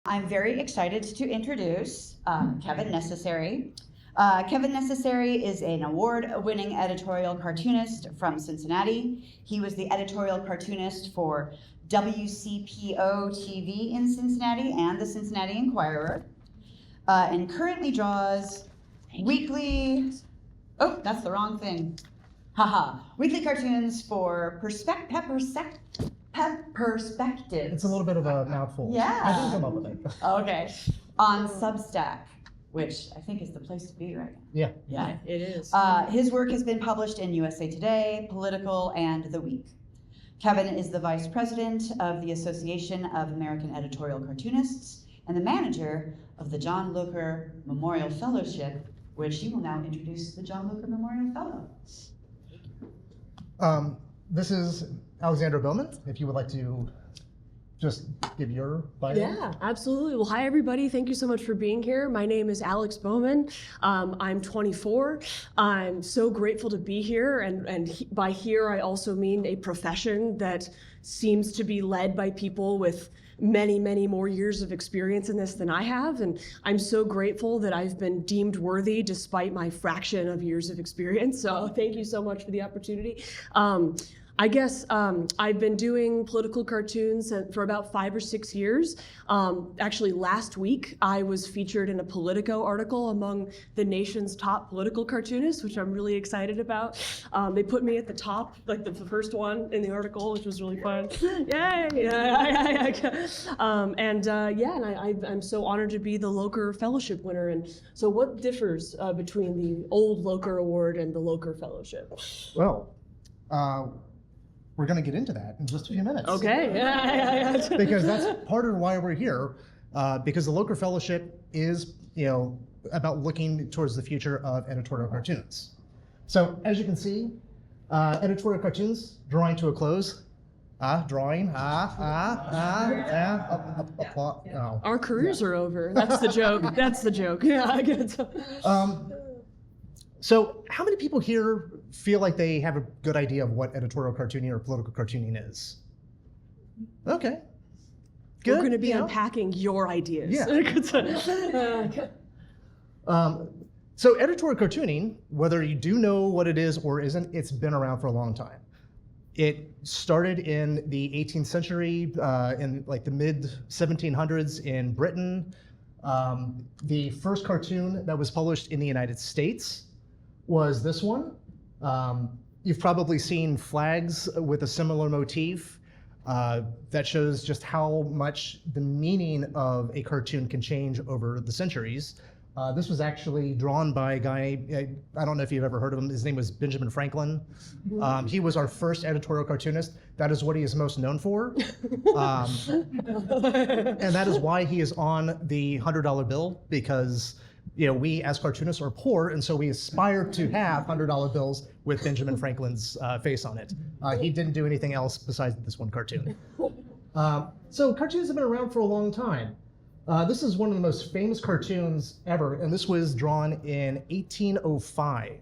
I'm very excited to introduce Keven Necessary. Keven Necessary is an award-winning editorial cartoonist from Cincinnati. He was the editorial cartoonist for WCPO TV in Cincinnati and the Cincinnati Enquirer, and currently draws weekly, oh, that's the wrong thing. Haha, weekly cartoons for Perspective. It's a little bit of a mouthful. Yeah. I didn't come up with it. Okay. On Substack, which I think is the place to be right now. Yeah. Yeah, it is. His work has been published in USA Today, Political, and The Week. Keven is the vice president of the Association of American Editorial Cartoonists and the manager of the John Locher Memorial Fellowship, which he will now introduce the John Locher Memorial Fellow. This is Alexandra Bowman, if you would like to just give your bio. Yeah, absolutely. Well, hi, everybody. Thank you so much for being here. My name is Alex Bowman. I'm 24. I'm so grateful to be here. And by here, I also mean a profession that seems to be led by people with many, many more years of experience in this than I have. And I'm so grateful that I've been deemed worthy despite my fraction of years of experience. So thank you so much for the opportunity. I guess I've been doing political cartoons for about 5 or 6 years. Actually, last week, I was featured in a Politico article among the nation's top political cartoonists, which I'm really excited about. They put me at the top, like the first one in the article, which was really fun. Yay! I'm so honored to be the Locher Fellowship winner. And so what differs between the old Locher Award and the Locher Fellowship? Well, we're going to get into that in just a few minutes. Okay. Because that's part of why we're here, because the Locher Fellowship is, about looking towards the future of editorial cartoons. So as you can see, editorial cartoons drawing to a close. Drawing. Our careers are over. That's the joke. That's the joke. Yeah, I get it. So how many people here feel like they have a good idea of what editorial cartooning or political cartooning is? Okay. Good. We're going to be unpacking your ideas. Yeah. So editorial cartooning, whether you do know what it is or isn't, it's been around for a long time. It started in the 18th century, in like the mid 1700s in Britain. The first cartoon that was published in the United States was this one. You've probably seen flags with a similar motif that shows just how much the meaning of a cartoon can change over the centuries. This was actually drawn by a guy, I don't know if you've ever heard of him, his name was Benjamin Franklin. He was our first editorial cartoonist. That is what he is most known for. And that is why he is on the $100 bill, because we as cartoonists are poor, and so we aspire to have $100 bills with Benjamin Franklin's face on it. He didn't do anything else besides this one cartoon. So cartoons have been around for a long time. This is one of the most famous cartoons ever, and this was drawn in 1805.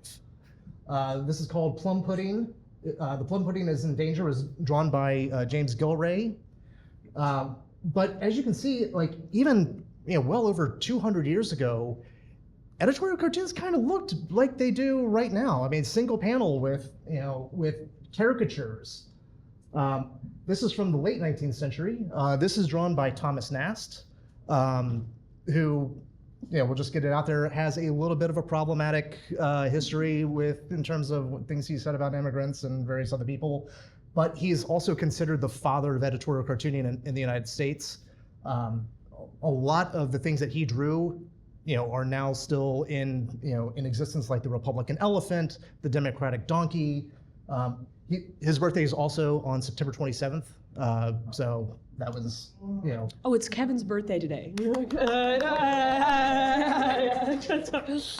This is called Plum Pudding. The Plum Pudding is in Danger was drawn by James Gilray. But as you can see, like even well over 200 years ago, editorial cartoons kind of looked like they do right now. I mean, single panel with caricatures. This is from the late 19th century. This is drawn by Thomas Nast, who, we'll just get it out there, has a little bit of a problematic history in terms of things he said about immigrants and various other people. But he's also considered the father of editorial cartooning in the United States. A lot of the things that he drew are now still in existence, like the Republican elephant, the Democratic donkey. His birthday is also on September 27th, so that was, Oh, it's Kevin's birthday today.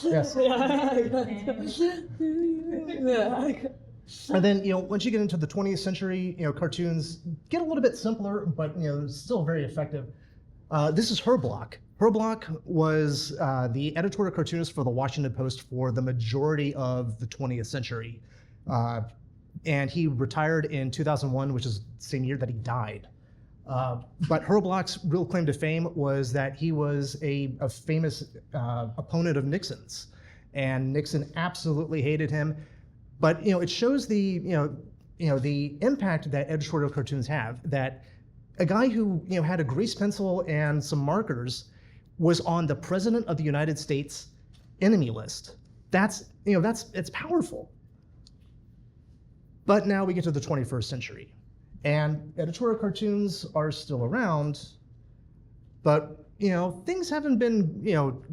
Yes. And then, once you get into the 20th century, cartoons get a little bit simpler, but still very effective. This is Herblock. Herblock was the editorial cartoonist for the Washington Post for the majority of the 20th century. And he retired in 2001, which is the same year that he died. But Herblock's real claim to fame was that he was a famous opponent of Nixon's, and Nixon absolutely hated him. But it shows the the impact that editorial cartoons have. That a guy who had a grease pencil and some markers was on the President of the United States enemy list. It's powerful. But now we get to the 21st century, and editorial cartoons are still around, but things haven't been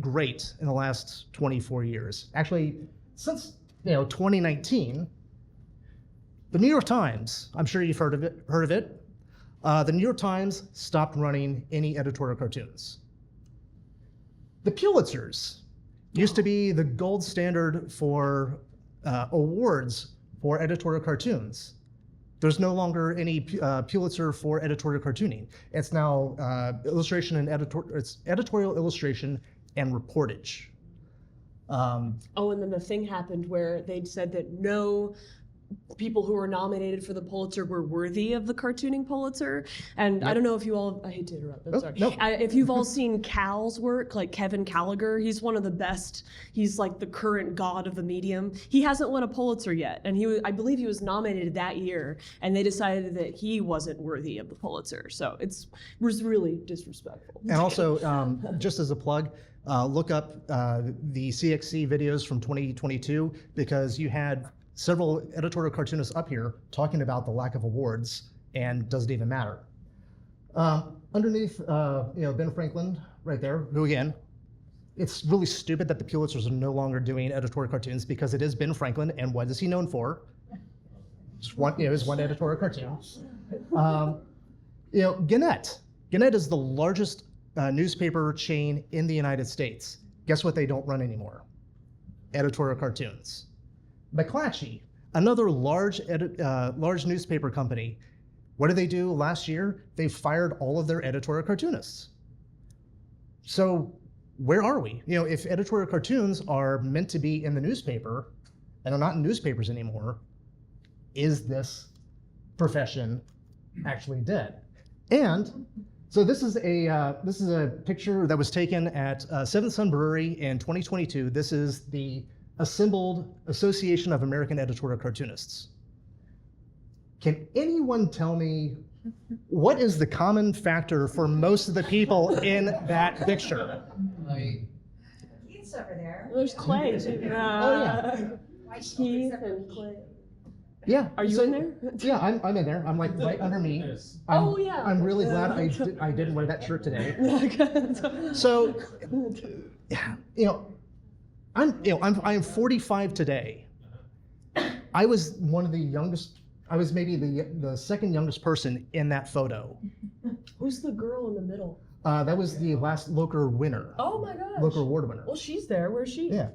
great in the last 24 years. Actually, since 2019, the New York Times, I'm sure you've heard of it. The New York Times stopped running any editorial cartoons. The Pulitzers used to be the gold standard for awards for editorial cartoons. There's no longer any Pulitzer for editorial cartooning. It's now illustration and it's editorial illustration and reportage. And then the thing happened where they'd said that no people who were nominated for the Pulitzer were worthy of the cartooning Pulitzer. And Yep. I don't know if you all, I hate to interrupt, I'm sorry. No. If you've all seen Cal's work, like Keven Gallagher, he's one of the best. He's like the current god of the medium. He hasn't won a Pulitzer yet. And I believe he was nominated that year, and they decided that he wasn't worthy of the Pulitzer. So it was really disrespectful. And also, just as a plug, look up the CXC videos from 2022, because you had several editorial cartoonists up here talking about the lack of awards, and doesn't even matter. Underneath, Ben Franklin right there, who again, it's really stupid that the Pulitzers are no longer doing editorial cartoons, because it is Ben Franklin, and what is he known for? Just one, his one editorial cartoon. Gannett. Gannett is the largest newspaper chain in the United States. Guess what they don't run anymore? Editorial cartoons. McClatchy, another large newspaper company. What did they do last year? They fired all of their editorial cartoonists. So where are we? If editorial cartoons are meant to be in the newspaper and are not in newspapers anymore, is this profession actually dead? And so this is a picture that was taken at Seventh Sun Brewery in 2022. This is the assembled Association of American Editorial Cartoonists. Can anyone tell me what is the common factor for most of the people in that picture? Keith's over there. There's Clay. Keith and Clay. Yeah. Are you in there? Yeah, I'm in there. I'm like right under me. Yeah. I'm really glad I didn't wear that shirt today. So, I'm 45 today. I was one of the youngest. I was maybe the second youngest person in that photo. Who's the girl in the middle? That was the last Locher winner. Oh my gosh. Locher Award winner. Well, she's there. Where's she? Yeah.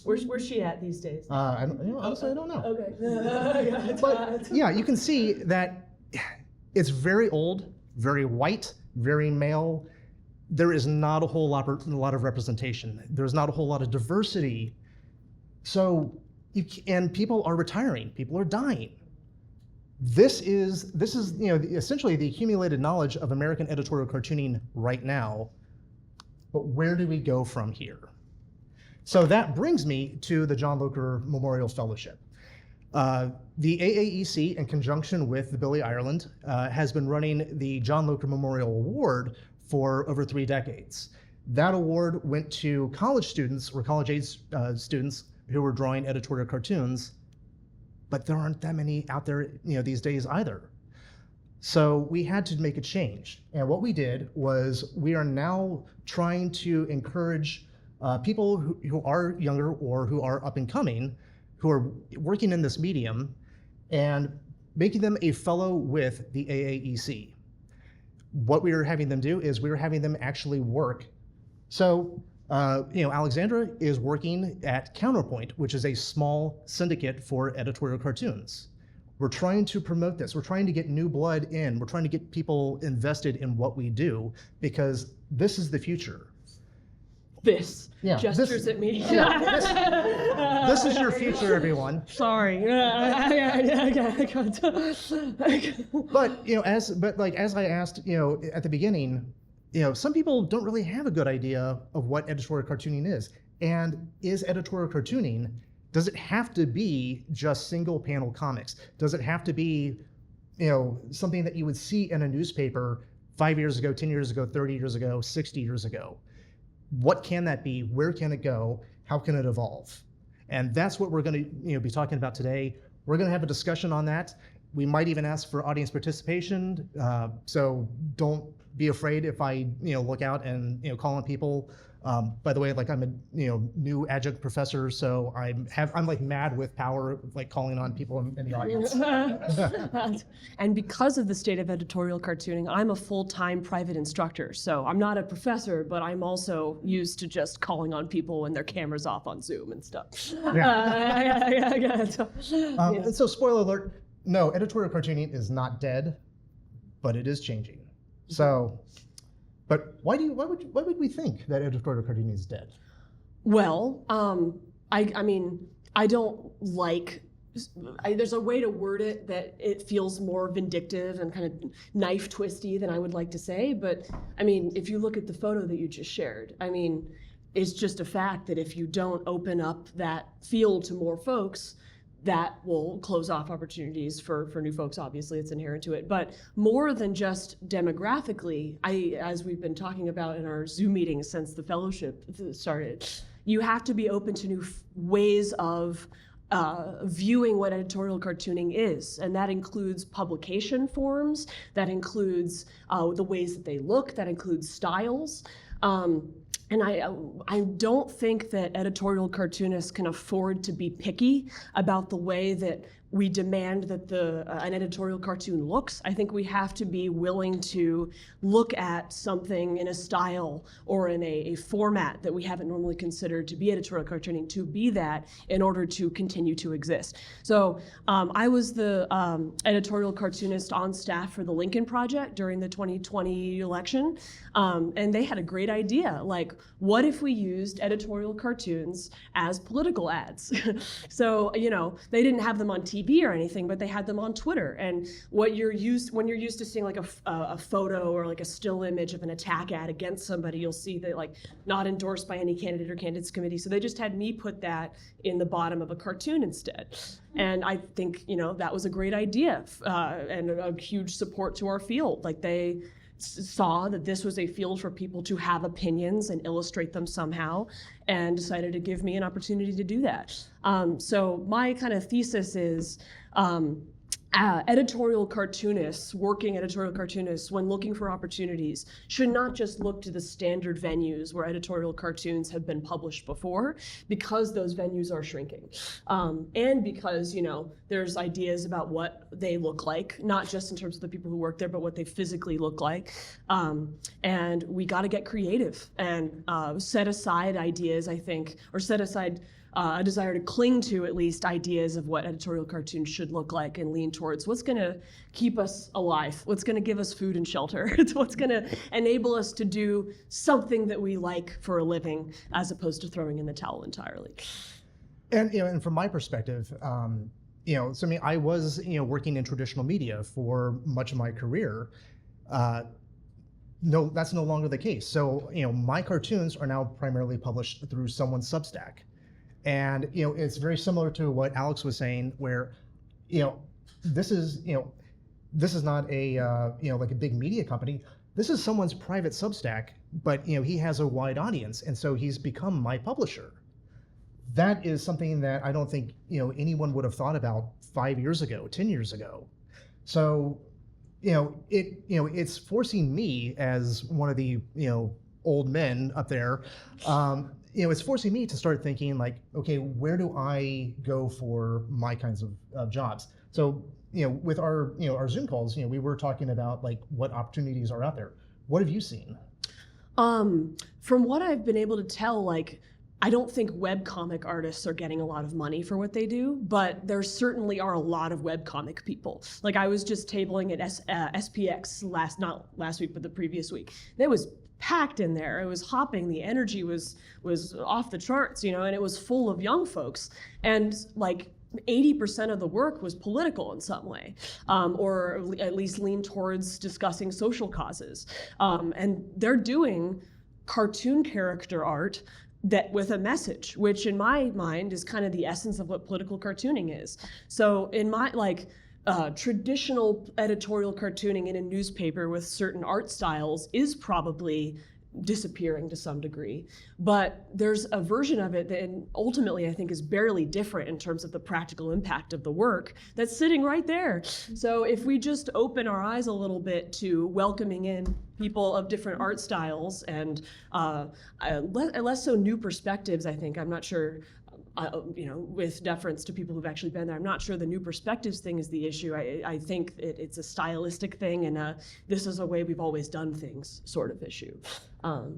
Where's she at these days? Honestly, I don't know. Okay. But yeah, you can see that it's very old, very white, very male. There is not a whole lot of representation. There's not a whole lot of diversity. So, and people are retiring. People are dying. This is essentially the accumulated knowledge of American editorial cartooning right now. But where do we go from here? So that brings me to the John Locher Memorial Fellowship. The AAEC, in conjunction with the Billy Ireland, has been running the John Locher Memorial Award for over 3 decades. That award went to college students or college-age students who were drawing editorial cartoons, but there aren't that many out there, these days either. So we had to make a change. And what we did was we are now trying to encourage people who are younger or who are up and coming, who are working in this medium, and making them a fellow with the AAEC. What we are having them do is we are having them actually work. So, Alexandra is working at Counterpoint, which is a small syndicate for editorial cartoons. We're trying to promote this. We're trying to get new blood in. We're trying to get people invested in what we do, because this is the future. this Yeah, gestures at me. This is your future, everyone. Sorry. But as I asked, at the beginning, some people don't really have a good idea of what editorial cartooning is. And is editorial cartooning, does it have to be just single panel comics? Does it have to be, something that you would see in a newspaper 5 years ago, 10 years ago, 30 years ago, 60 years ago? What can that be? Where can it go? How can it evolve? And that's what we're going to be talking about today. We're going to have a discussion on that. We might even ask for audience participation. So don't be afraid if I look out and call on people. By the way, I'm a new adjunct professor, so I'm like mad with power, like calling on people in the audience. And because of the state of editorial cartooning, I'm a full-time private instructor. So I'm not a professor, but I'm also used to just calling on people when their camera's off on Zoom and stuff. And so spoiler alert, no, editorial cartooning is not dead, but it is changing. So. But why would we think that editorial cartooning is dead? Well, I mean, I don't like. There's a way to word it that it feels more vindictive and kind of knife twisty than I would like to say. But I mean, if you look at the photo that you just shared, I mean, it's just a fact that if you don't open up that field to more folks, that will close off opportunities for new folks. Obviously, it's inherent to it. But more than just demographically, as we've been talking about in our Zoom meetings since the fellowship started, you have to be open to new ways of viewing what editorial cartooning is. And that includes publication forms, that includes the ways that they look, that includes styles. And I don't think that editorial cartoonists can afford to be picky about the way that we demand that an editorial cartoon looks. I think we have to be willing to look at something in a style or in a format that we haven't normally considered to be editorial cartooning to be that in order to continue to exist. So I was the editorial cartoonist on staff for the Lincoln Project during the 2020 election. And they had a great idea, like, what if we used editorial cartoons as political ads? So, they didn't have them on TV or anything, but they had them on Twitter. And when you're used to seeing like a photo or like a still image of an attack ad against somebody, you'll see that like not endorsed by any candidate or candidates committee. So they just had me put that in the bottom of a cartoon instead. And I think, that was a great idea and a huge support to our field. Like they saw that this was a field for people to have opinions and illustrate them somehow, and decided to give me an opportunity to do that. So my kind of thesis is editorial cartoonists, working editorial cartoonists, when looking for opportunities, should not just look to the standard venues where editorial cartoons have been published before, because those venues are shrinking. And because, there's ideas about what they look like, not just in terms of the people who work there, but what they physically look like. And we got to get creative and set aside ideas, I think, or set aside a desire to cling to at least ideas of what editorial cartoons should look like, and lean towards what's going to keep us alive, what's going to give us food and shelter, it's what's going to enable us to do something that we like for a living, as opposed to throwing in the towel entirely. And and from my perspective, I was working in traditional media for much of my career. No, that's no longer the case. So my cartoons are now primarily published through someone's Substack. And it's very similar to what Alex was saying, where this is not a like a big media company. This is someone's private Substack, but he has a wide audience, and so he's become my publisher. That is something that I don't think anyone would have thought about 5 years ago, 10 years ago. So it's forcing me, as one of the old men up there. It's forcing me to start thinking like, okay, where do I go for my kinds of jobs? So, with our Zoom calls, we were talking about like what opportunities are out there. What have you seen? From what I've been able to tell, like, I don't think webcomic artists are getting a lot of money for what they do, but there certainly are a lot of webcomic people. Like I was just tabling at SPX not last week, but the previous week. It was packed in there. It was hopping. The energy was off the charts, and it was full of young folks. And like 80% of the work was political in some way, or at least leaned towards discussing social causes. And they're doing cartoon character art that with a message, which in my mind is kind of the essence of what political cartooning is. So in my traditional editorial cartooning in a newspaper with certain art styles is probably disappearing to some degree, but there's a version of it that ultimately I think is barely different in terms of the practical impact of the work that's sitting right there. So if we just open our eyes a little bit to welcoming in people of different art styles and less so new perspectives, I think, I'm not sure, with deference to people who've actually been there, I'm not sure the new perspectives thing is the issue. I think it's a stylistic thing, and this is a way we've always done things sort of issue.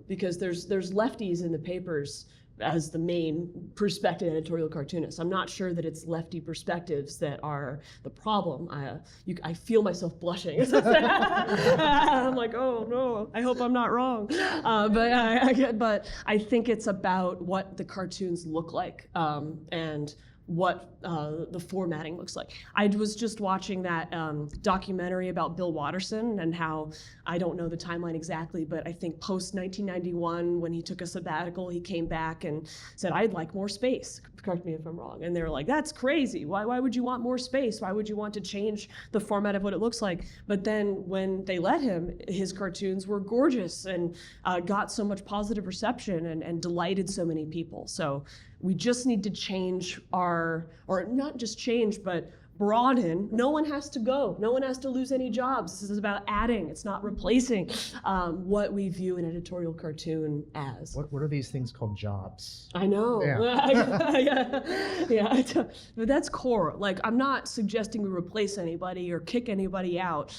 Because there's lefties in the papers as the main perspective editorial cartoonist. I'm not sure that it's lefty perspectives that are the problem. I feel myself blushing. I'm like, oh no, I hope I'm not wrong. But I think it's about what the cartoons look like and what the formatting looks like. I was just watching that documentary about Bill Watterson and how, I don't know the timeline exactly, but I think post 1991, when he took a sabbatical, he came back and said, I'd like more space. Correct me if I'm wrong. And they were like, that's crazy. Why would you want more space? Why would you want to change the format of what it looks like? But then when they let him, his cartoons were gorgeous and got so much positive reception and delighted so many people. So we just need to change or not just change, but broaden. No one has to go. No one has to lose any jobs. This is about adding. It's not replacing what we view an editorial cartoon as. What are these things called, jobs? I know. Yeah. Yeah. But that's core. Like, I'm not suggesting we replace anybody or kick anybody out.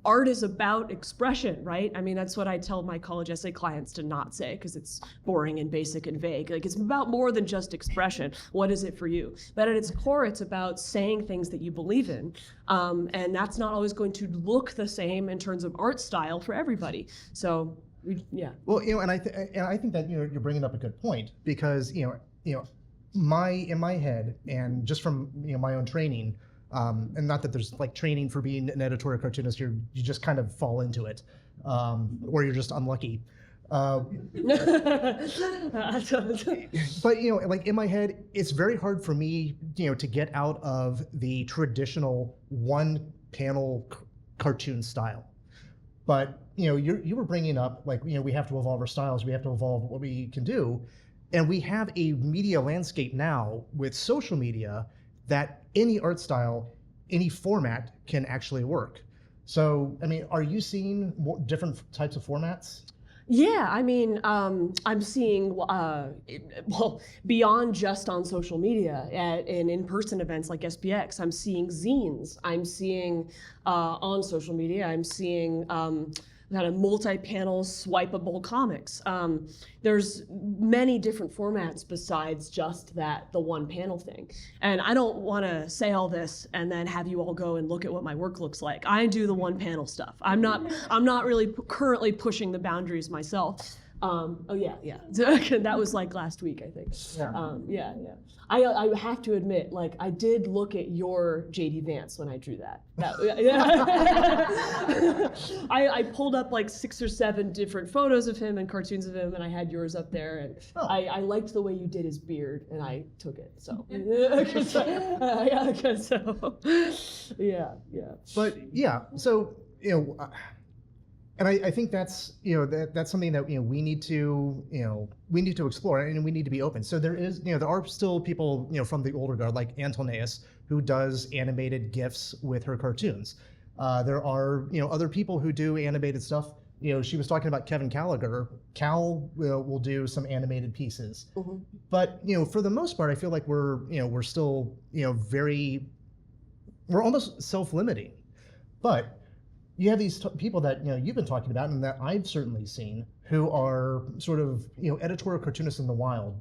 Art is about expression, right? I mean, that's what I tell my college essay clients to not say, because it's boring and basic and vague. Like, it's about more than just expression. What is it for you? But at its core, it's about saying things that you believe in. And that's not always going to look the same in terms of art style for everybody. So, yeah. Well, and I think that you're bringing up a good point, because in my head, and just from my own training, and not that there's like training for being an editorial cartoonist, you just kind of fall into it, or you're just unlucky. But like in my head, it's very hard for me, to get out of the traditional one panel cartoon style. But you were bringing up, like, we have to evolve our styles, we have to evolve what we can do, and we have a media landscape now with social media that any art style, any format can actually work. So, I mean, are you seeing different types of formats? Yeah, I mean, I'm seeing, beyond just on social media, in in-person events like SPX, I'm seeing zines. I'm seeing, on social media, I'm seeing kind of multi-panel swipeable comics. There's many different formats besides just the one panel thing. And I don't want to say all this and then have you all go and look at what my work looks like. I do the one panel stuff. I'm not really currently pushing the boundaries myself. That was like last week, I think. Yeah. I have to admit, like, I did look at your J.D. Vance when I drew that. I pulled up like 6 or 7 different photos of him and cartoons of him, and I had yours up there, and I liked the way you did his beard, and I took it. So yeah. But yeah, so and I think that's that's something that we need to explore, and we need to be open. So there are still people from the older guard, like Antoneus, who does animated GIFs with her cartoons. There are other people who do animated stuff. She was talking about Keven Gallagher. Cal will do some animated pieces, but for the most part, I feel like we're still we're almost self-limiting, but. You have these people that you've been talking about, and that I've certainly seen, who are sort of editorial cartoonists in the wild.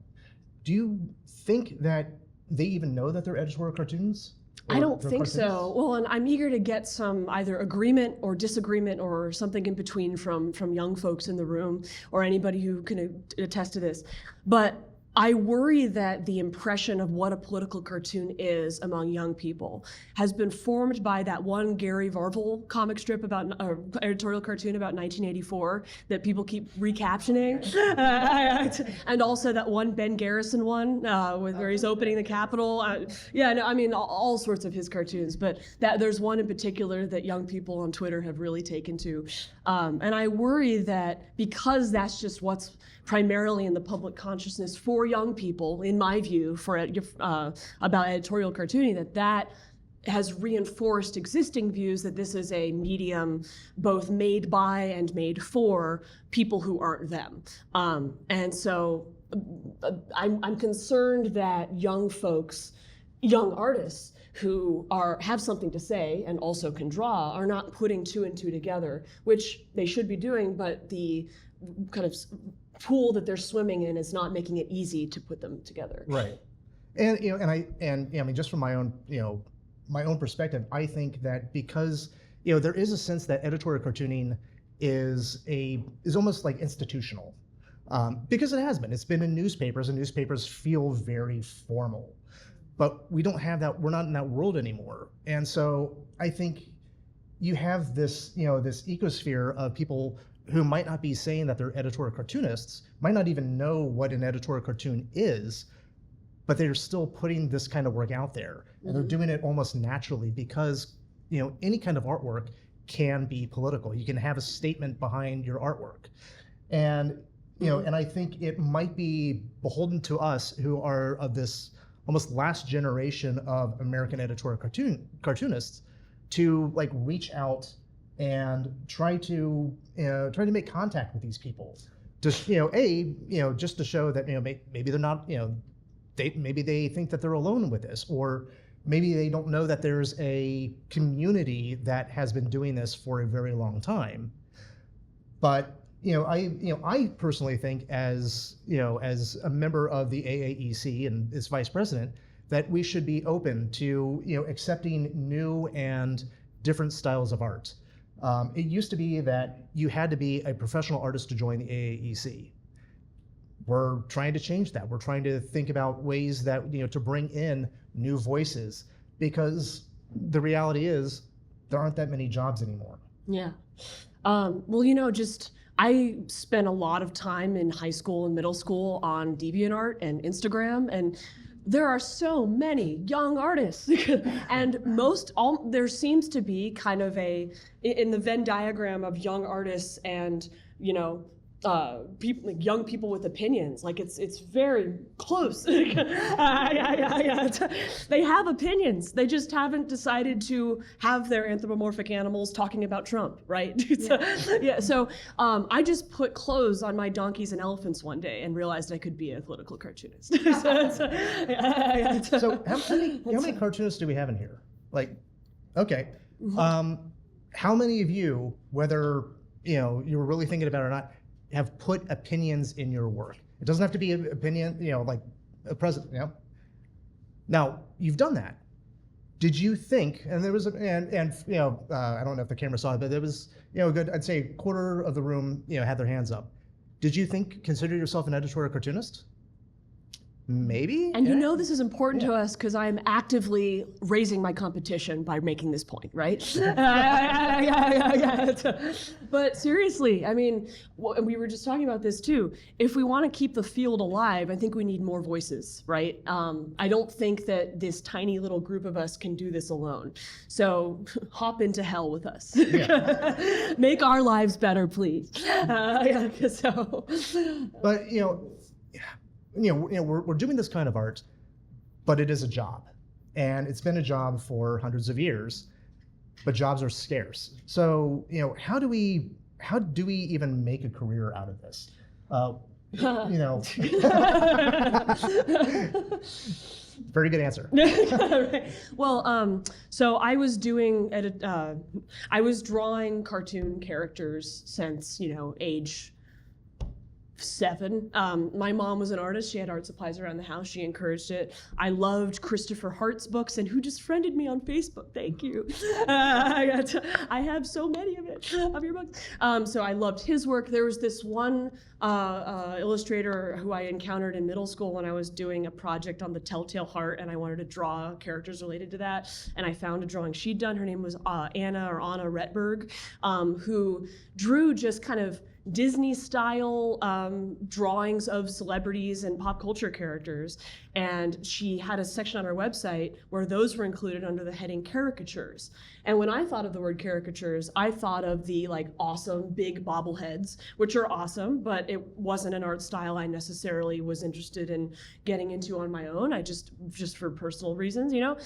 do you think that they even know that they're editorial cartoons? I don't They're think cartoonists? so. Well, and I'm eager to get some either agreement or disagreement or something in between from young folks in the room or anybody who can attest to this. But I worry that the impression of what a political cartoon is among young people has been formed by that one Gary Varvel comic strip about, editorial cartoon about 1984 that people keep recaptioning. And also that one Ben Garrison one where he's opening the Capitol. I mean, all sorts of his cartoons, but there's one in particular that young people on Twitter have really taken to. And I worry that because that's just what's primarily in the public consciousness for young people, in my view, about editorial cartooning, that has reinforced existing views that this is a medium both made by and made for people who aren't them. And so I'm concerned that young folks, young artists who have something to say and also can draw are not putting two and two together, which they should be doing, but the kind of pool that they're swimming in is not making it easy to put them together. Right. And I mean, just from my own, my own perspective, I think that because, there is a sense that editorial cartooning is almost like institutional, because it has been. It's been in newspapers, and newspapers feel very formal. But we don't have that. We're not in that world anymore. And so I think you have this, this ecosphere of people who might not be saying that they're editorial cartoonists, might not even know what an editorial cartoon is, but they're still putting this kind of work out there. And they're doing it almost naturally because, any kind of artwork can be political. You can have a statement behind your artwork. And, and I think it might be beholden to us who are of this almost last generation of American editorial cartoonists to like reach out and try to make contact with these people, just just to show that maybe they're not maybe they think that they're alone with this, or maybe they don't know that there's a community that has been doing this for a very long time. But I personally think as a member of the AAEC and its vice president that we should be open to accepting new and different styles of art. It used to be that you had to be a professional artist to join the AAEC. We're trying to change that. We're trying to think about ways that, to bring in new voices, because the reality is there aren't that many jobs anymore. Yeah. Well, I spent a lot of time in high school and middle school on DeviantArt and Instagram, and there are so many young artists, and there seems to be kind of in the Venn diagram of young artists and young people with opinions. Like it's very close. They have opinions. They just haven't decided to have their anthropomorphic animals talking about Trump, right? So I just put clothes on my donkeys and elephants one day and realized I could be a political cartoonist. So how many cartoonists do we have in here? Like, okay, how many of you, whether you were really thinking about it or not, have put opinions in your work? It doesn't have to be an opinion, like a president. Now you've done that. Did you think? And there was, I don't know if the camera saw it, but there was, a good, I'd say a quarter of the room, had their hands up. Did you consider yourself an editorial cartoonist? Maybe. And this is important to us because I'm actively raising my competition by making this point, right? But seriously, I mean, we were just talking about this too. If we want to keep the field alive, I think we need more voices, right? I don't think that this tiny little group of us can do this alone. So hop into hell with us. Yeah. Make our lives better, please. But we're doing this kind of art, but it is a job, and it's been a job for hundreds of years, but jobs are scarce. So, how do we even make a career out of this? Very good answer. Right. Well, so I was drawing cartoon characters since, age 7. My mom was an artist. She had art supplies around the house. She encouraged it. I loved Christopher Hart's books, and who just friended me on Facebook. Thank you. I have so many of your books. So I loved his work. There was this one illustrator who I encountered in middle school when I was doing a project on the Telltale Heart, and I wanted to draw characters related to that. And I found a drawing she'd done. Her name was Anna Retberg, who drew just kind of Disney-style drawings of celebrities and pop culture characters, and she had a section on her website where those were included under the heading caricatures. And when I thought of the word caricatures, I thought of the like awesome big bobbleheads, which are awesome, but it wasn't an art style I necessarily was interested in getting into on my own. I just for personal reasons, you know.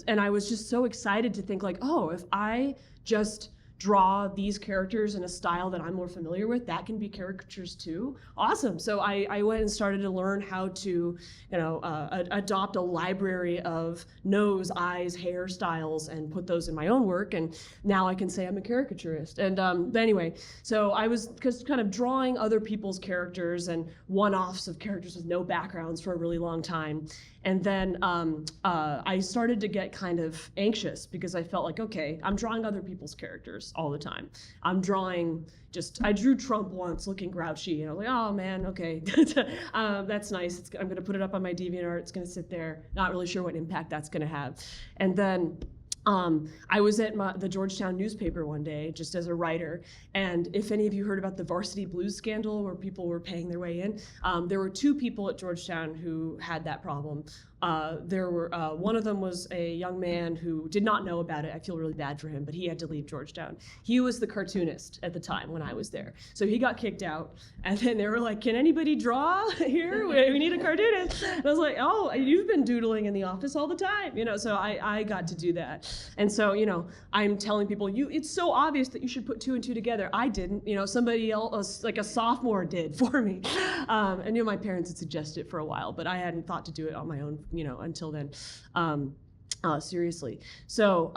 And I was just so excited to think like, oh, if I just draw these characters in a style that I'm more familiar with, that can be caricatures too. Awesome. So I went and started to learn how to, adopt a library of nose, eyes, hair styles and put those in my own work. And now I can say I'm a caricaturist. And anyway, so I was just kind of drawing other people's characters and one-offs of characters with no backgrounds for a really long time. And then I started to get kind of anxious because I felt like, okay, I'm drawing other people's characters all the time. I drew Trump once looking grouchy, and I was like, oh man, okay, that's nice. I'm gonna put it up on my DeviantArt, it's gonna sit there. Not really sure what impact that's gonna have. And then I was at the Georgetown newspaper one day, just as a writer, and if any of you heard about the Varsity Blues scandal where people were paying their way in, there were 2 people at Georgetown who had that problem. One of them was a young man who did not know about it. I feel really bad for him, but he had to leave Georgetown. He was the cartoonist at the time when I was there. So he got kicked out, and then they were like, can anybody draw here? We need a cartoonist. And I was like, oh, you've been doodling in the office all the time. So I got to do that. And so, I'm telling people, it's so obvious that you should put 2 and 2 together. I didn't, somebody else, like a sophomore did for me. And my parents had suggested it for a while, but I hadn't thought to do it on my own, until then, seriously. So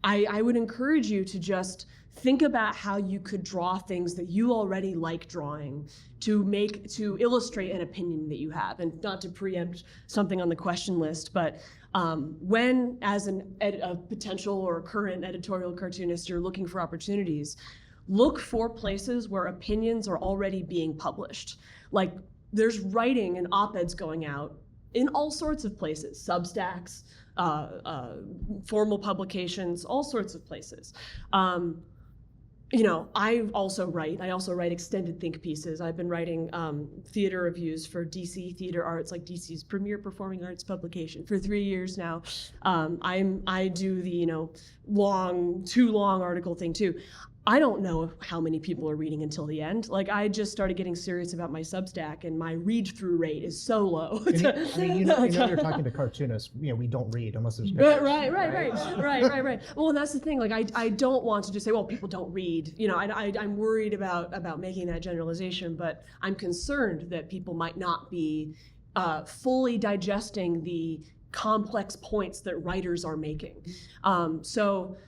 I would encourage you to just think about how you could draw things that you already like drawing to illustrate an opinion that you have, and not to preempt something on the question list, but when as a potential or current editorial cartoonist, you're looking for opportunities, look for places where opinions are already being published. Like there's writing and op-eds going out in all sorts of places, Substacks, formal publications, all sorts of places. I also write extended think pieces. I've been writing theater reviews for DC Theater Arts, like DC's premier performing arts publication, for 3 years now. I do the too long article thing too. I don't know how many people are reading until the end. Like I just started getting serious about my Substack, and my read-through rate is so low. You're talking to cartoonists. We don't read unless there's pictures. Right. Well, and that's the thing. Like I don't want to just say, well, people don't read. I'm worried about making that generalization, but I'm concerned that people might not be fully digesting the complex points that writers are making. So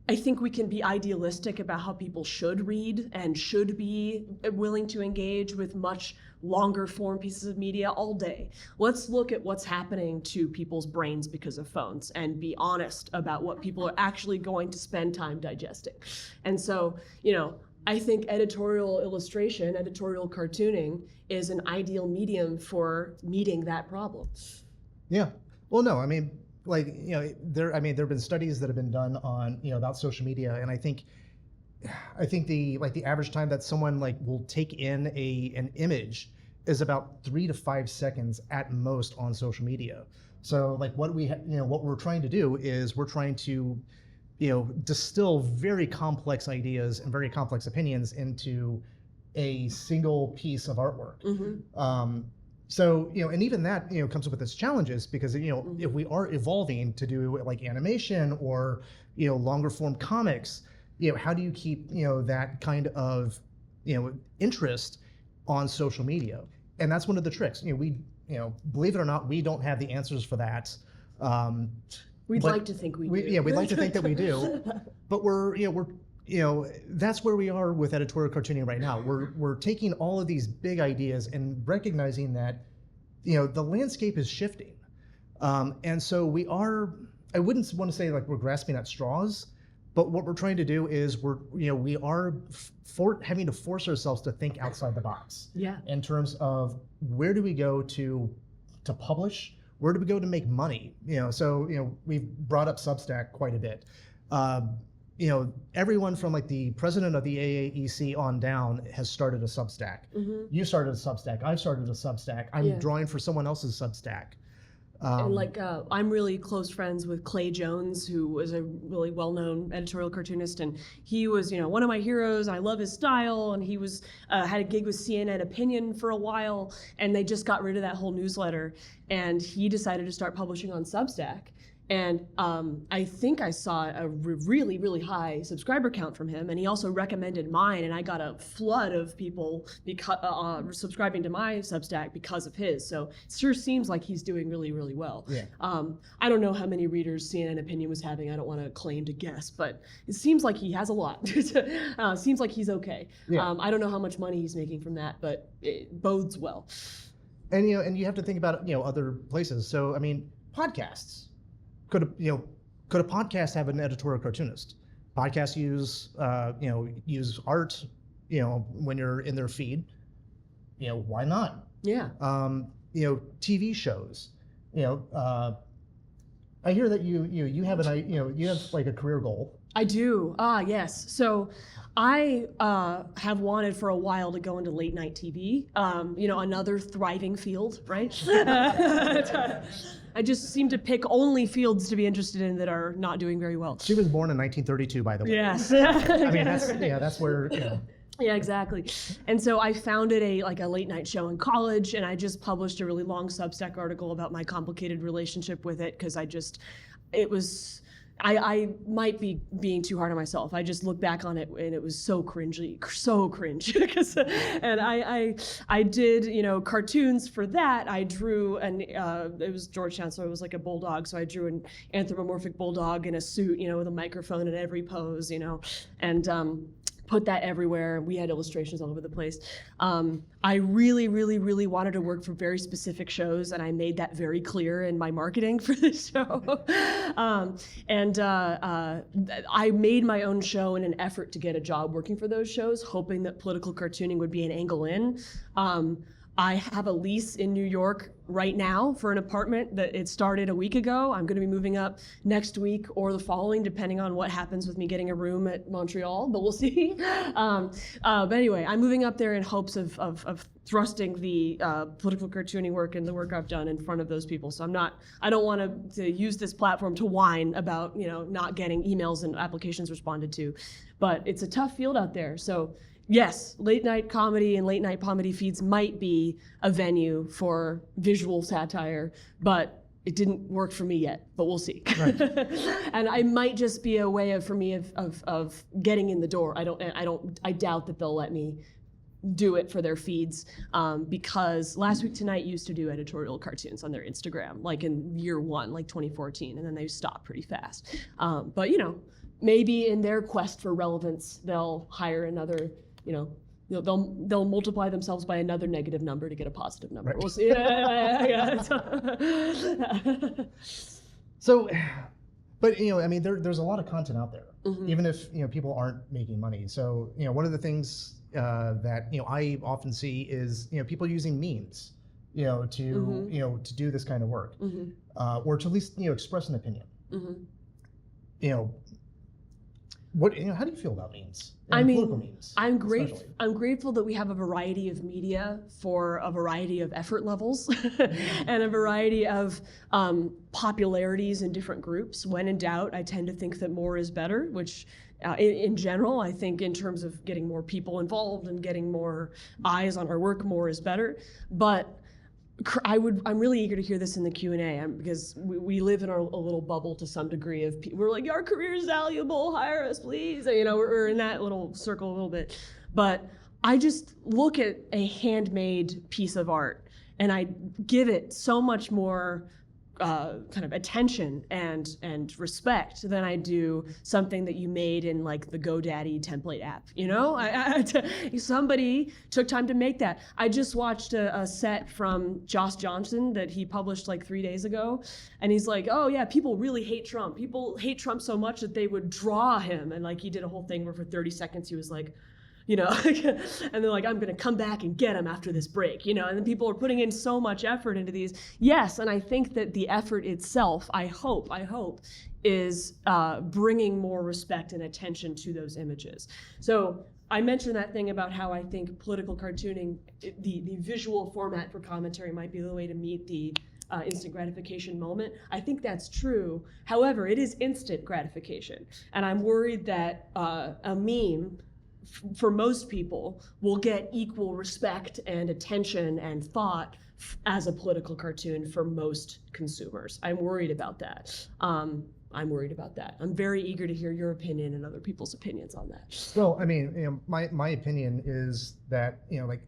I think we can be idealistic about how people should read and should be willing to engage with much longer form pieces of media all day. Let's look at what's happening to people's brains because of phones and be honest about what people are actually going to spend time digesting. And so, I think editorial illustration, editorial cartooning is an ideal medium for meeting that problem. Yeah. Well, no, there have been studies that have been done on about social media, and I think the average time that someone will take in an image is about 3 to 5 seconds at most on social media. So what we're trying to do is we're trying to distill very complex ideas and very complex opinions into a single piece of artwork. Mm-hmm. So, and even that, comes up with its challenges because, if we are evolving to do animation or, longer form comics, how do you keep, that kind of, interest on social media? And that's one of the tricks. We, believe it or not, we don't have the answers for that. We'd like to think we do. Yeah, we'd like to think that we do, but we're that's where we are with editorial cartooning right now. We're taking all of these big ideas and recognizing that, the landscape is shifting. And so I wouldn't want to say like we're grasping at straws, but what we're trying to do is we are having to force ourselves to think outside the box. Yeah. In terms of where do we go to publish? Where do we go to make money? So we've brought up Substack quite a bit. Everyone from like the president of the AAEC on down has started a Substack. Mm-hmm. You started a Substack. I've started a Substack. I'm drawing for someone else's Substack. And I'm really close friends with Clay Jones, who was a really well-known editorial cartoonist, and he was, one of my heroes. I love his style, and he was had a gig with CNN Opinion for a while, and they just got rid of that whole newsletter, and he decided to start publishing on Substack. And I think I saw a really, really high subscriber count from him, and he also recommended mine, and I got a flood of people subscribing to my Substack because of his. So it sure seems like he's doing really, really well. Yeah. I don't know how many readers CNN Opinion was having. I don't want to claim to guess, but it seems like he has a lot. Seems like he's okay. Yeah. I don't know how much money he's making from that, but it bodes well. And you have to think about other places. So podcasts. Could a podcast have an editorial cartoonist? Podcasts use art, when you're in their feed. Why not? Yeah. TV shows. I hear that you have you have like a career goal. I do. Yes. So I have wanted for a while to go into late night TV, another thriving field, right? I just seem to pick only fields to be interested in that are not doing very well. She was born in 1932, by the way. Yes. That's where, Yeah, exactly. And so I founded a late night show in college, and I just published a really long Substack article about my complicated relationship with it, because I might be being too hard on myself. I just look back on it and it was so cringe. And I did, cartoons for that. I drew, and it was George Chancellor. It was like a bulldog. So I drew an anthropomorphic bulldog in a suit, with a microphone in every pose, and put that everywhere. We had illustrations all over the place. I really, really, really wanted to work for very specific shows, and I made that very clear in my marketing for the show. I made my own show in an effort to get a job working for those shows, hoping that political cartooning would be an angle in. I have a lease in New York right now for an apartment that it started a week ago. I'm going to be moving up next week or the following, depending on what happens with me getting a room at Montreal, but we'll see. But anyway, I'm moving up there in hopes of thrusting the political cartooning work and the work I've done in front of those people. So I don't want to use this platform to whine about, not getting emails and applications responded to, but it's a tough field out there. So yes, late night comedy and late night comedy feeds might be a venue for visual satire, but it didn't work for me yet, but we'll see. Right. And I might just be a way for me of getting in the door. I doubt that they'll let me do it for their feeds, because Last Week Tonight used to do editorial cartoons on their Instagram, like in year one, like 2014, and then they stopped pretty fast. But maybe in their quest for relevance, they'll hire another, they'll multiply themselves by another negative number to get a positive number. Right. We'll see. So, but there's a lot of content out there, Mm-hmm. even if people aren't making money. So one of the things that I often see is people using memes, to Mm-hmm. to do this kind of work, Mm-hmm. or to at least express an opinion. Mm-hmm. What how do you feel about memes? Political memes. I'm especially. grateful that we have a variety of media for a variety of effort levels and a variety of popularities in different groups. When in doubt, I tend to think that more is better, which in general, I think in terms of getting more people involved and getting more eyes on our work, more is better. But I'm really eager to hear this in the Q&A, because we live in a little bubble to some degree of people. We're like, our career is valuable, hire us, please. We're in that little circle a little bit. But I just look at a handmade piece of art and I give it so much more kind of attention and respect than I do something that you made in like the GoDaddy template app. You know, somebody took time to make that. I just watched a set from Josh Johnson that he published like 3 days ago, and he's like, oh yeah, people really hate Trump. People hate Trump so much that they would draw him, and like he did a whole thing where for 30 seconds he was like, you know, and they're like, I'm gonna come back and get him after this break, you know, and then people are putting in so much effort into these. Yes, and I think that the effort itself, I hope, is bringing more respect and attention to those images. So I mentioned that thing about how I think political cartooning, the visual format for commentary might be the way to meet the instant gratification moment. I think that's true. However, it is instant gratification. And I'm worried that a meme, for most people, will get equal respect and attention and thought as a political cartoon for most consumers. I'm worried about that. I'm very eager to hear your opinion and other people's opinions on that. Well, I mean, you know, my opinion is that, you know, like,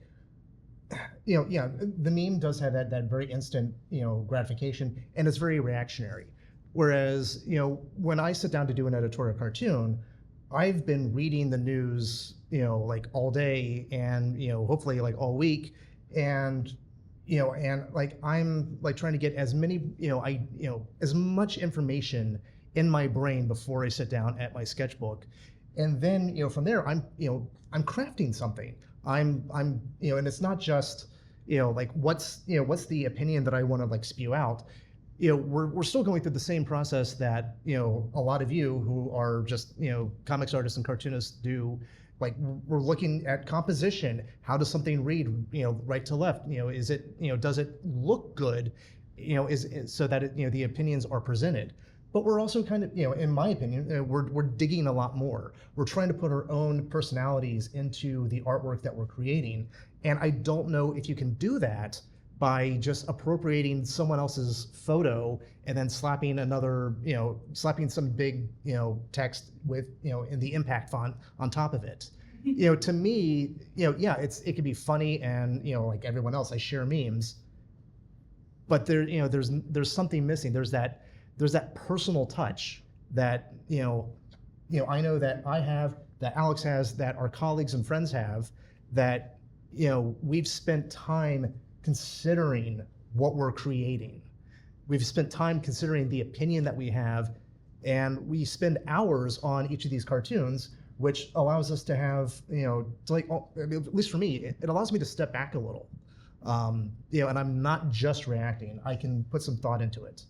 you know, yeah, the meme does have that very instant, you know, gratification, and it's very reactionary. Whereas, you know, when I sit down to do an editorial cartoon, I've been reading the news, you know, like all day, and, you know, hopefully like all week, and, you know, and like I'm like trying to get as many, you know, as much information in my brain before I sit down at my sketchbook, and then, you know, from there I'm crafting something. I'm you know, and it's not just, you know, like what's the opinion that I want to like spew out. You know, we're still going through the same process that, you know, a lot of you who are just, you know, comics artists and cartoonists do. Like, we're looking at composition. How does something read, you know, right to left? You know, is it, you know, does it look good? You know, so that it, you know, the opinions are presented. But we're also kind of, you know, in my opinion, we're digging a lot more. We're trying to put our own personalities into the artwork that we're creating. And I don't know if you can do that by just appropriating someone else's photo and then slapping another, you know, slapping some big, you know, text with, you know, in the impact font on top of it. You know, to me, you know, yeah, it can be funny, and, you know, like everyone else, I share memes, but there, you know, there's something missing. There's that personal touch that, you know, I know that I have, that Alex has, that our colleagues and friends have, that, you know, we've spent time considering what we're creating. We've spent time considering the opinion that we have, and we spend hours on each of these cartoons, which allows us to have, you know, to like, I mean, at least for me, it allows me to step back a little, you know, and I'm not just reacting. I can put some thought into it.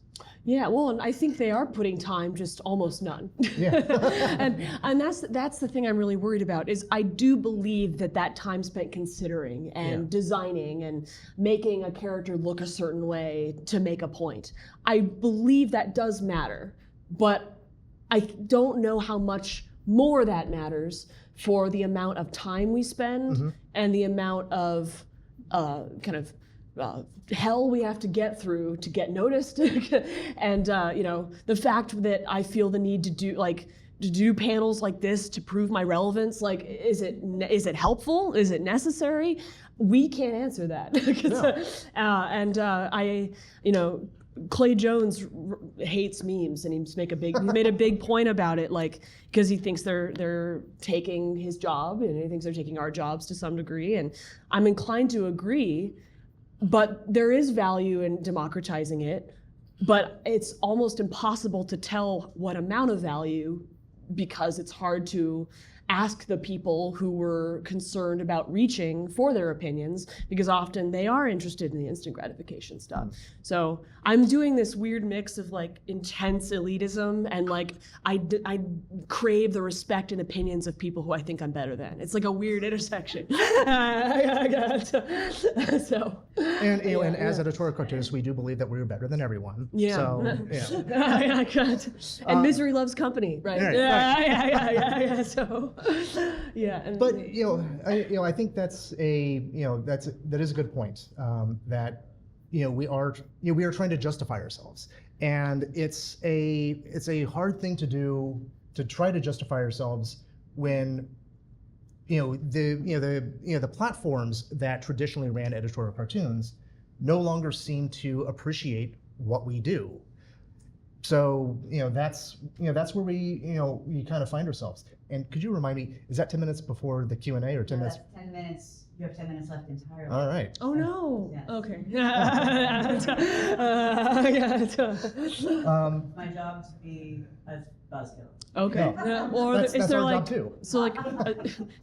Yeah, well, and I think they are putting time, just almost none. Yeah. and that's the thing I'm really worried about, is I do believe that time spent considering and designing and making a character look a certain way to make a point, I believe that does matter, but I don't know how much more that matters for the amount of time we spend and the amount of hell we have to get through to get noticed. And you know, the fact that I feel the need to do panels like this to prove my relevance, like, is it helpful? Is it necessary? We can't answer that. No. You know, Clay Jones hates memes, and he made a big point about it, like, because he thinks they're taking his job, and he thinks they're taking our jobs to some degree, and I'm inclined to agree. But there is value in democratizing it, but it's almost impossible to tell what amount of value, because it's hard to ask the people who were concerned about reaching for their opinions, because often they are interested in the instant gratification stuff. So I'm doing this weird mix of like intense elitism and like I crave the respect and opinions of people who I think I'm better than. It's like a weird intersection. So, and you know, and as editorial cartoonists, we do believe that we're better than everyone. Yeah. So, yeah. And misery loves company, right? Right, Yeah. So, yeah. But you know, I think that is a good point. That, you know, we are trying to justify ourselves, and it's a hard thing to do, to try to justify ourselves when, the platforms that traditionally ran editorial cartoons no longer seem to appreciate what we do. So, that's where we kind of find ourselves. And could you remind me, is that 10 minutes before the Q&A or 10 minutes? That's 10 minutes. You have 10 minutes left entirely. All right. Oh no. Yes. Okay. My job to be a buzzkill. Okay. No. Or That's is there our like job too. so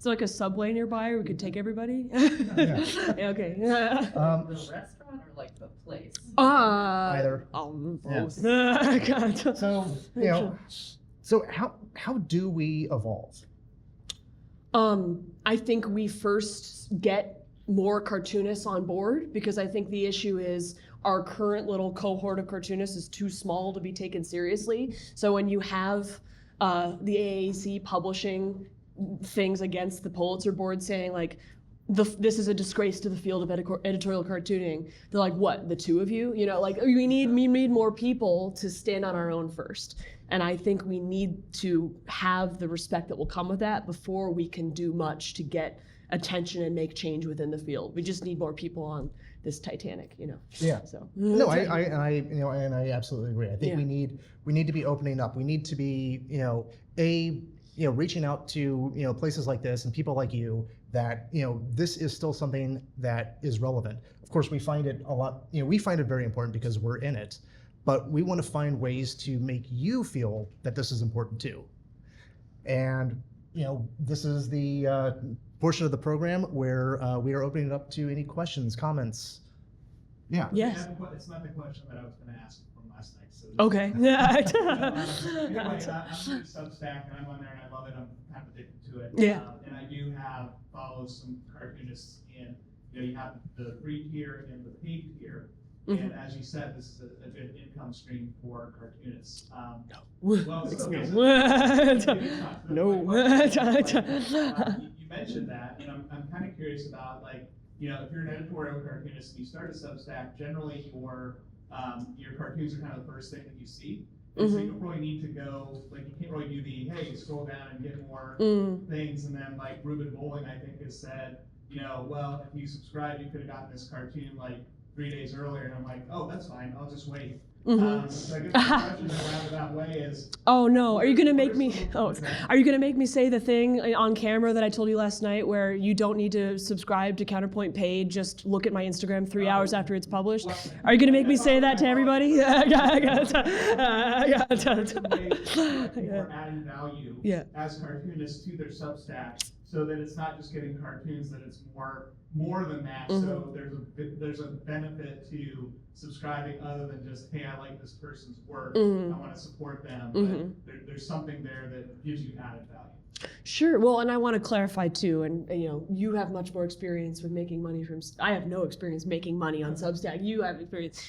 like a subway nearby where we could take everybody? Yeah. Okay. The restaurant or like the place? Either. Both. So how do we evolve? I think we first get more cartoonists on board, because I think the issue is our current little cohort of cartoonists is too small to be taken seriously. So when you have the AAEC publishing things against the Pulitzer board saying like, this is a disgrace to the field of editorial cartooning, they're like, what, the two of you? Like we need more people to stand on our own first. And I think we need to have the respect that will come with that before we can do much to get attention and make change within the field. We just need more people on this Titanic, Yeah. So No, I absolutely agree. I think Yeah. we need to be opening up. We need to be, reaching out to, places like this and people like you that, this is still something that is relevant. Of course, we find it a lot, we find it very important because we're in it, but we want to find ways to make you feel that this is important too. And, this is the portion of the program where we are opening it up to any questions, comments. Yeah. Yes. It's not the question that I was going to ask from last night. So Okay. anyway, I'm doing Substack and I'm on there and I love it. I'm kind of addicted to it. Yeah. And I do follow some cartoonists in, you have the free tier and the paid tier. And as you said, this is a good income stream for cartoonists. Well, so No. You mentioned that, and I'm kind of curious about if you're an editorial cartoonist and you start a Substack, generally your cartoons are kind of the first thing that you see. And so you don't really need to go, you can't really do hey, scroll down and get more things. And then Ruben Bowling, I think, has said, well, if you subscribe, you could have gotten this cartoon 3 days earlier. And I'm like, oh, that's fine. I'll just wait. So I guess the question in a roundabout way is, oh no, are you gonna make me? Are you gonna make me say the thing on camera that I told you last night, where you don't need to subscribe to Counterpoint paid? Just look at my Instagram 3 hours after it's published. Are you gonna make me say that to everybody? We're adding value as cartoonists to their Substack, so that it's not just getting cartoons, that it's more than that. So there's a benefit to subscribing other than just, hey, I like this person's work, I want to support them. But there's something there that gives you added value. Sure. Well, and I want to clarify too, and you have much more experience with making money from. I have no experience making money on Substack. You have experience.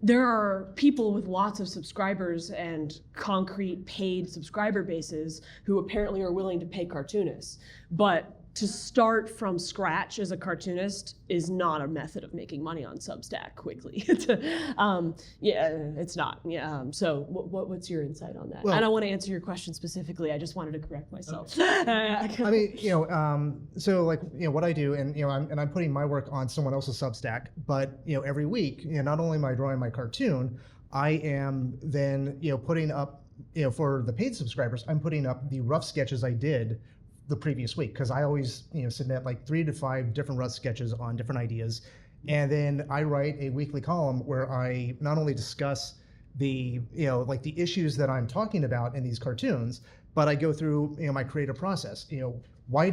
There are people with lots of subscribers and concrete paid subscriber bases who apparently are willing to pay cartoonists, but to start from scratch as a cartoonist is not a method of making money on Substack quickly. It's not. Yeah. So what's your insight on that? Well, I don't want to answer your question specifically. I just wanted to correct myself. I mean, so what I do, and I'm putting my work on someone else's Substack, but every week, not only am I drawing my cartoon, I am then putting up, for the paid subscribers, I'm putting up the rough sketches I did the previous week, because I always submit 3 to 5 different rough sketches on different ideas, and then I write a weekly column where I not only discuss the the issues that I'm talking about in these cartoons, but I go through my creative process. Why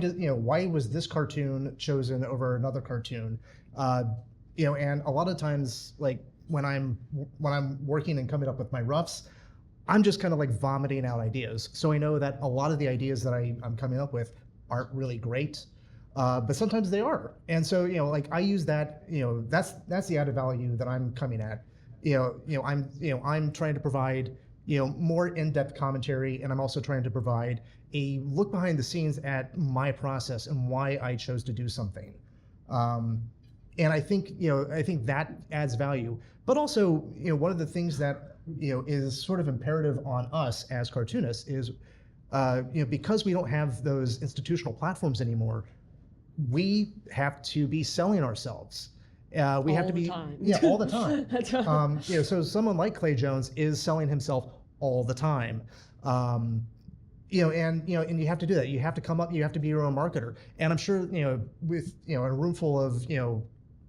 was this cartoon chosen over another cartoon? And a lot of times, when I'm working and coming up with my roughs, I'm just kind of vomiting out ideas. So I know that a lot of the ideas that I'm coming up with aren't really great, but sometimes they are. And so, I use that, that's the added value that I'm coming at. I'm trying to provide, more in-depth commentary, and I'm also trying to provide a look behind the scenes at my process and why I chose to do something. And I think that adds value. But also, one of the things that is sort of imperative on us as cartoonists is, because we don't have those institutional platforms anymore, we have to be selling ourselves. We have All to the be time. all the time. That's right. So someone like Clay Jones is selling himself all the time. And you have to do that. You have to come up. You have to be your own marketer. And I'm sure with a room full of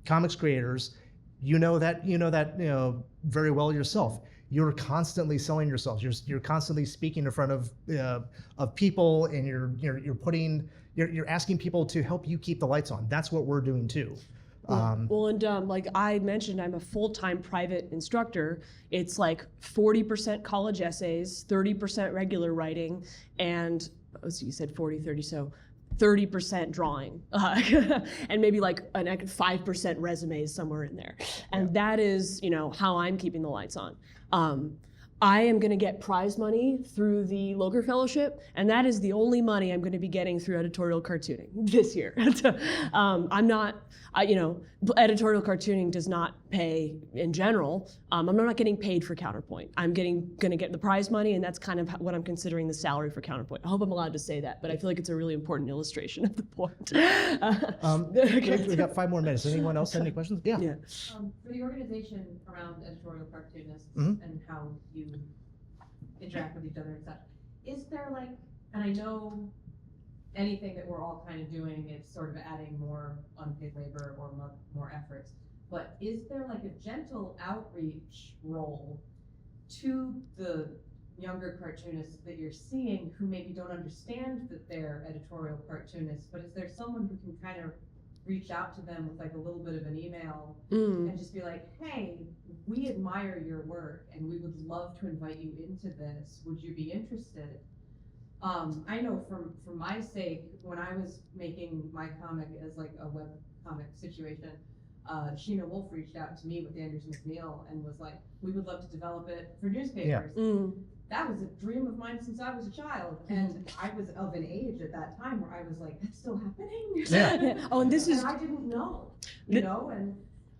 comics creators, that very well yourself. You're constantly selling yourself. You're constantly speaking in front of people, and you're asking people to help you keep the lights on. That's what we're doing too. Like I mentioned, I'm a full-time private instructor. It's like 40% college essays, 30% regular writing, and so you said 40, 30, so 30% drawing, and maybe like an 5% resumes somewhere in there. And that is, how I'm keeping the lights on. I am going to get prize money through the Locher Fellowship, and that is the only money I'm going to be getting through editorial cartooning this year. I'm not, editorial cartooning does not pay in general. I'm not getting paid for Counterpoint. I'm going to get the prize money, and that's kind of what I'm considering the salary for Counterpoint. I hope I'm allowed to say that, but I feel like it's a really important illustration of the point. We've got 5 more minutes. Anyone else have any questions? Yeah. For the organization around editorial cartoonists Mhm. and how you interact with each other and such, is there and I know anything that we're all kind of doing is sort of adding more unpaid labor or more efforts, but is there a gentle outreach role to the younger cartoonists that you're seeing who maybe don't understand that they're editorial cartoonists, but is there someone who can kind of reach out to them with a little bit of an email and just be like, hey, we admire your work and we would love to invite you into this. Would you be interested? I know for my sake, when I was making my comic as a web comic situation, Sheena Wolf reached out to me with Anders McNeil and was like, we would love to develop it for newspapers. That was a dream of mine since I was a child, and I was of an age at that time where I was like, that's still happening? Yeah. Oh, and this is... And I didn't know,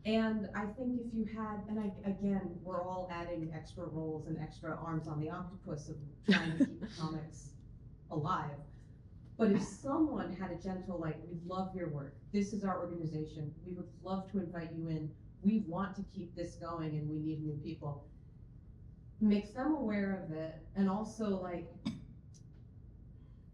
and I think if you had, and again, we're all adding extra roles and extra arms on the octopus of trying to keep comics alive. But if someone had a gentle, we love your work, this is our organization, we would love to invite you in, we want to keep this going and we need new people, makes them aware of it, and also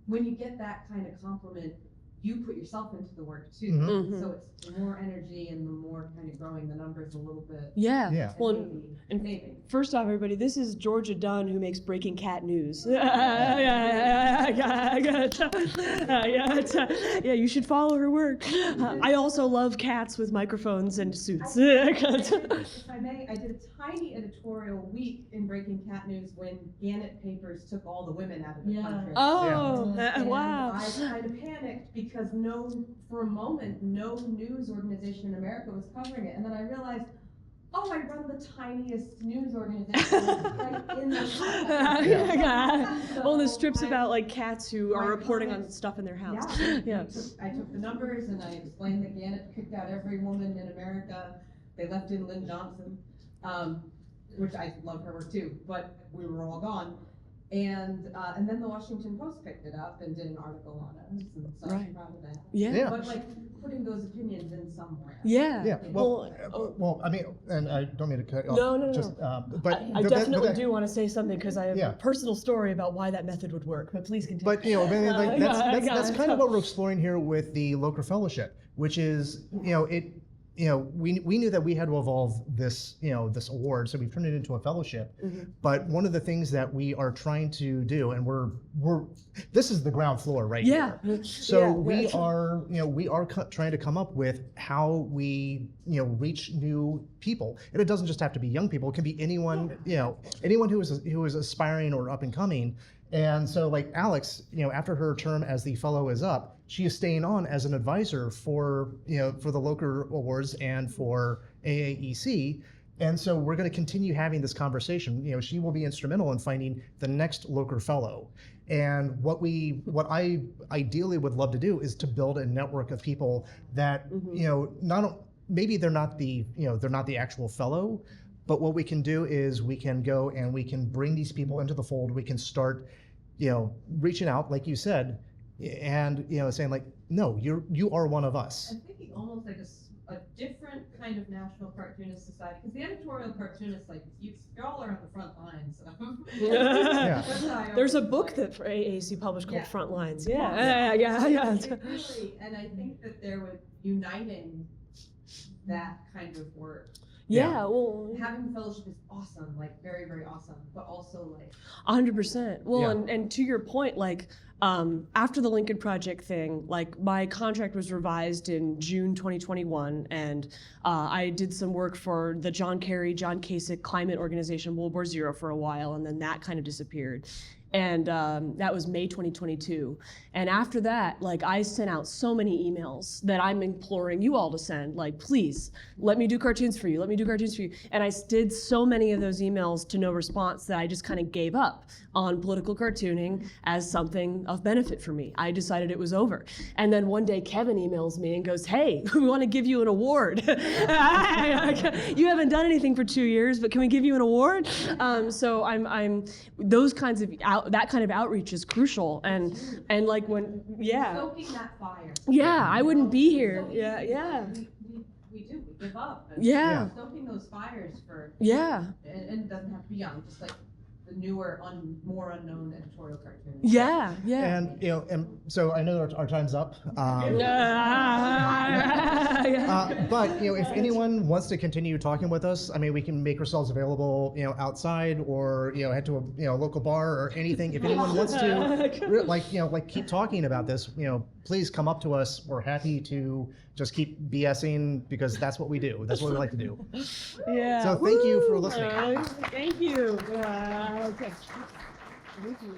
when you get that kind of compliment, you put yourself into the work too. Mhm. So it's more energy and the more kind of growing the numbers a little bit. Yeah. Yeah. Well, maybe. First off, everybody, this is Georgia Dunn who makes Breaking Cat News. Yeah, you should follow her work. I also love cats with microphones and suits. If I may, I did a tiny editorial week in Breaking Cat News when Gannett Papers took all the women out of the country. Oh, And wow. I kind of panicked because for a moment, no news organization in America was covering it. And then I realized, oh, I run the tiniest news organization right in the Well, the strip's about cats who are reporting on stuff in their house. Yeah. I took the numbers and I explained that Gannett kicked out every woman in America. They left in Lynn Johnson, which I love her work too, but we were all gone. And then the Washington Post picked it up and did an article on us, and so I'm proud of that. Yeah. But putting those opinions in somewhere. Yeah. Yeah. Well, I mean, and I don't mean to cut you off. No. But I definitely do want to say something because I have a personal story about why that method would work. But please continue. But that's kind of what we're exploring here with the Locher Fellowship, which is we knew that we had to evolve this this award, so we've turned it into a fellowship. But one of the things that we are trying to do, and we're this is the ground floor right here. So we are trying to come up with how we reach new people, and it doesn't just have to be young people. It can be anyone anyone who is aspiring or up and coming. And so Alex, after her term as the fellow is up, she is staying on as an advisor for the Locher Awards and for AAEC. And so we're going to continue having this conversation. She will be instrumental in finding the next Locher fellow. And what I ideally would love to do is to build a network of people that maybe they're not the actual fellow, but what we can do is we can go and we can bring these people into the fold. We can start, reaching out, like you said, and saying no, you are one of us. I'm thinking almost like a different kind of National Cartoonist Society, because the editorial cartoonists, like, y'all are on the front lines of. Yeah. That's how I There's a always book like that AAEC published called Yeah. Frontlines. Yeah. Yeah. It really, and I think that there was uniting that kind of work. Yeah, well, Having the fellowship is awesome, like very, very awesome, but also like 100%. Well, Yeah. and to your point, like, after the Lincoln Project thing, like my contract was revised in June 2021, and I did some work for the John Kasich Climate Organization World War Zero for a while, and then that kind of disappeared. And that was May 2022. And after that, like, I sent out so many emails that I'm imploring you all to send, like, please, let me do cartoons for you, let me do cartoons for you. And I did so many of those emails to no response that I just kind of gave up on political cartooning as something of benefit for me. I decided it was over. And then one day Keven emails me and goes, hey, we want to give you an award. You haven't done anything for 2 years, but can we give you an award? So I'm those kinds of that kind of outreach is crucial, and like when stoking that fire. I wouldn't be here. Yeah. We give up. And Yeah. Stoking those fires for, Yeah. and it doesn't have to be young, just like the newer, more unknown editorial cartoons. Yeah. And and so I know our time's up. But if anyone wants to continue talking with us, I mean, we can make ourselves available, outside, or head to a local bar or anything. If anyone wants to, keep talking about this, please come up to us. We're happy to just keep BSing, because that's what we do. That's what we like to do. Yeah. So thank you for listening. Thank you. Okay. Thank you.